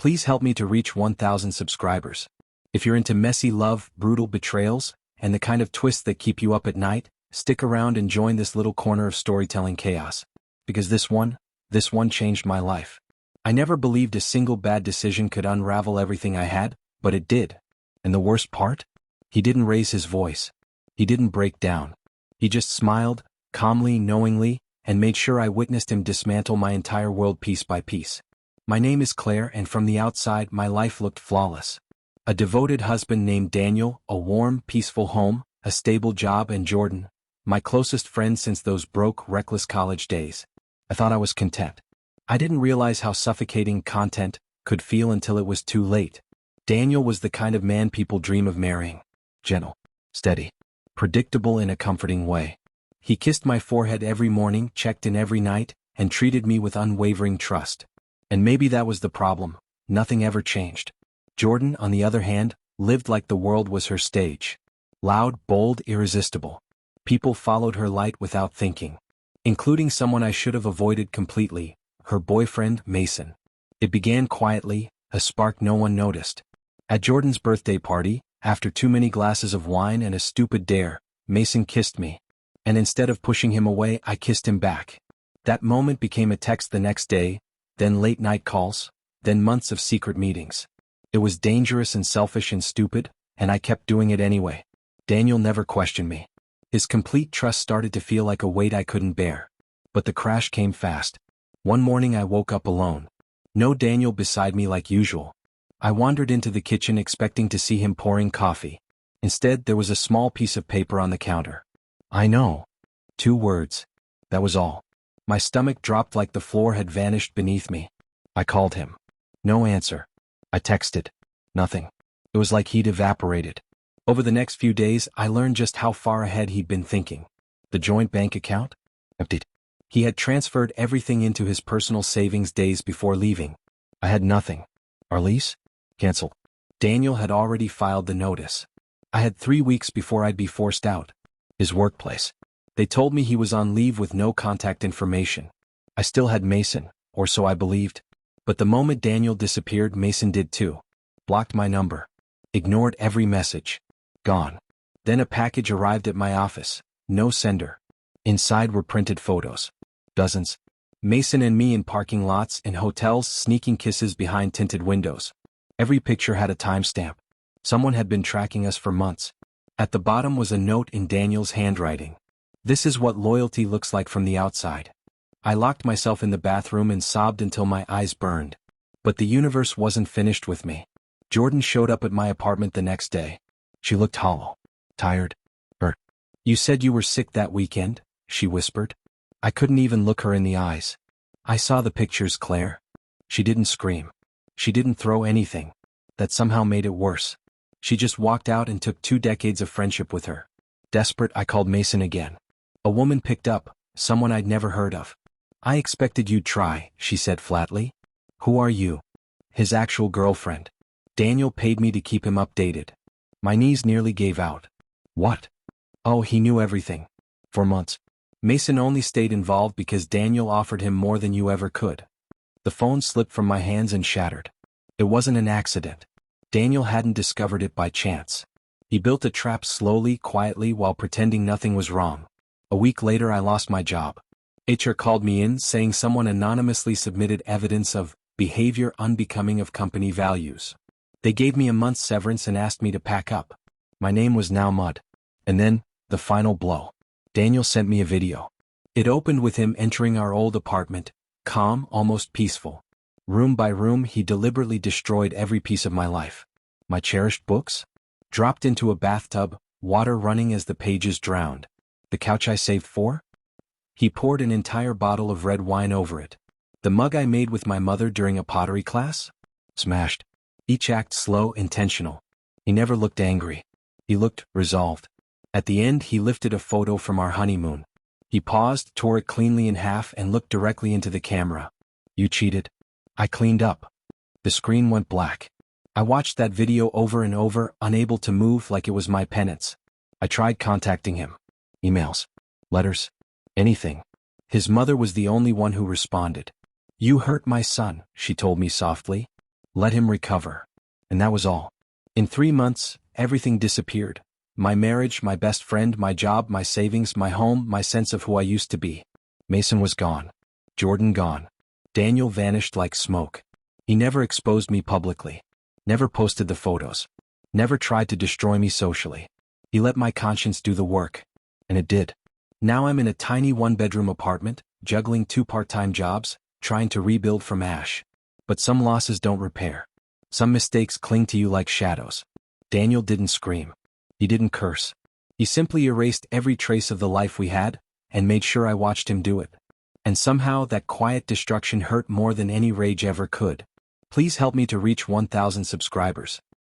Please help me to reach 1,000 subscribers. If you're into messy love, brutal betrayals, and the kind of twists that keep you up at night, stick around and join this little corner of storytelling chaos. Because this one changed my life. I never believed a single bad decision could unravel everything I had, but it did. And the worst part? He didn't raise his voice. He didn't break down. He just smiled, calmly, knowingly, and made sure I witnessed him dismantle my entire world piece by piece. My name is Claire, and from the outside my life looked flawless. A devoted husband named Daniel, a warm, peaceful home, a stable job, and Jordan, my closest friend since those broke, reckless college days. I thought I was content. I didn't realize how suffocating content could feel until it was too late. Daniel was the kind of man people dream of marrying. Gentle, steady, predictable in a comforting way. He kissed my forehead every morning, checked in every night, and treated me with unwavering trust. And maybe that was the problem. Nothing ever changed. Jordan, on the other hand, lived like the world was her stage. Loud, bold, irresistible. People followed her light without thinking. Including someone I should have avoided completely, her boyfriend, Mason. It began quietly, a spark no one noticed. At Jordan's birthday party, after too many glasses of wine and a stupid dare, Mason kissed me. And instead of pushing him away, I kissed him back. That moment became a text the next day, then late-night calls, then months of secret meetings. It was dangerous and selfish and stupid, and I kept doing it anyway. Daniel never questioned me. His complete trust started to feel like a weight I couldn't bear. But the crash came fast. One morning I woke up alone. No Daniel beside me like usual. I wandered into the kitchen expecting to see him pouring coffee. Instead, there was a small piece of paper on the counter. I know. 2 words. That was all. My stomach dropped like the floor had vanished beneath me. I called him. No answer. I texted. Nothing. It was like he'd evaporated. Over the next few days, I learned just how far ahead he'd been thinking. The joint bank account? Emptied. He had transferred everything into his personal savings days before leaving. I had nothing. Our lease? Cancelled. Daniel had already filed the notice. I had 3 weeks before I'd be forced out. His workplace. They told me he was on leave with no contact information. I still had Mason, or so I believed. But the moment Daniel disappeared, Mason did too. Blocked my number. Ignored every message. Gone. Then a package arrived at my office. No sender. Inside were printed photos. Dozens. Mason and me in parking lots, in hotels, sneaking kisses behind tinted windows. Every picture had a timestamp. Someone had been tracking us for months. At the bottom was a note in Daniel's handwriting. This is what loyalty looks like from the outside. I locked myself in the bathroom and sobbed until my eyes burned. But the universe wasn't finished with me. Jordan showed up at my apartment the next day. She looked hollow, tired, hurt. You said you were sick that weekend, she whispered. I couldn't even look her in the eyes. I saw the pictures, Claire. She didn't scream. She didn't throw anything. That somehow made it worse. She just walked out and took 2 decades of friendship with her. Desperate, I called Mason again. A woman picked up, someone I'd never heard of. I expected you'd try, she said flatly. Who are you? His actual girlfriend. Daniel paid me to keep him updated. My knees nearly gave out. What? Oh, he knew everything. For months. Mason only stayed involved because Daniel offered him more than you ever could. The phone slipped from my hands and shattered. It wasn't an accident. Daniel hadn't discovered it by chance. He built a trap slowly, quietly, while pretending nothing was wrong. A week later I lost my job. HR called me in, saying someone anonymously submitted evidence of behavior unbecoming of company values. They gave me a month's severance and asked me to pack up. My name was now mud. And then, the final blow. Daniel sent me a video. It opened with him entering our old apartment, calm, almost peaceful. Room by room, he deliberately destroyed every piece of my life. My cherished books? Dropped into a bathtub, water running as the pages drowned. The couch I saved for? He poured an entire bottle of red wine over it. The mug I made with my mother during a pottery class? Smashed. Each act slow, intentional. He never looked angry. He looked resolved. At the end, he lifted a photo from our honeymoon. He paused, tore it cleanly in half, and looked directly into the camera. You cheated. I cleaned up. The screen went black. I watched that video over and over, unable to move, like it was my penance. I tried contacting him. Emails. Letters. Anything. His mother was the only one who responded. You hurt my son, she told me softly. Let him recover. And that was all. In 3 months, everything disappeared. My marriage, my best friend, my job, my savings, my home, my sense of who I used to be. Mason was gone. Jordan gone. Daniel vanished like smoke. He never exposed me publicly. Never posted the photos. Never tried to destroy me socially. He let my conscience do the work. And it did. Now I'm in a tiny one-bedroom apartment, juggling 2 part-time jobs, trying to rebuild from ash. But some losses don't repair. Some mistakes cling to you like shadows. Daniel didn't scream. He didn't curse. He simply erased every trace of the life we had, and made sure I watched him do it. And somehow that quiet destruction hurt more than any rage ever could. Please help me to reach 1,000 subscribers.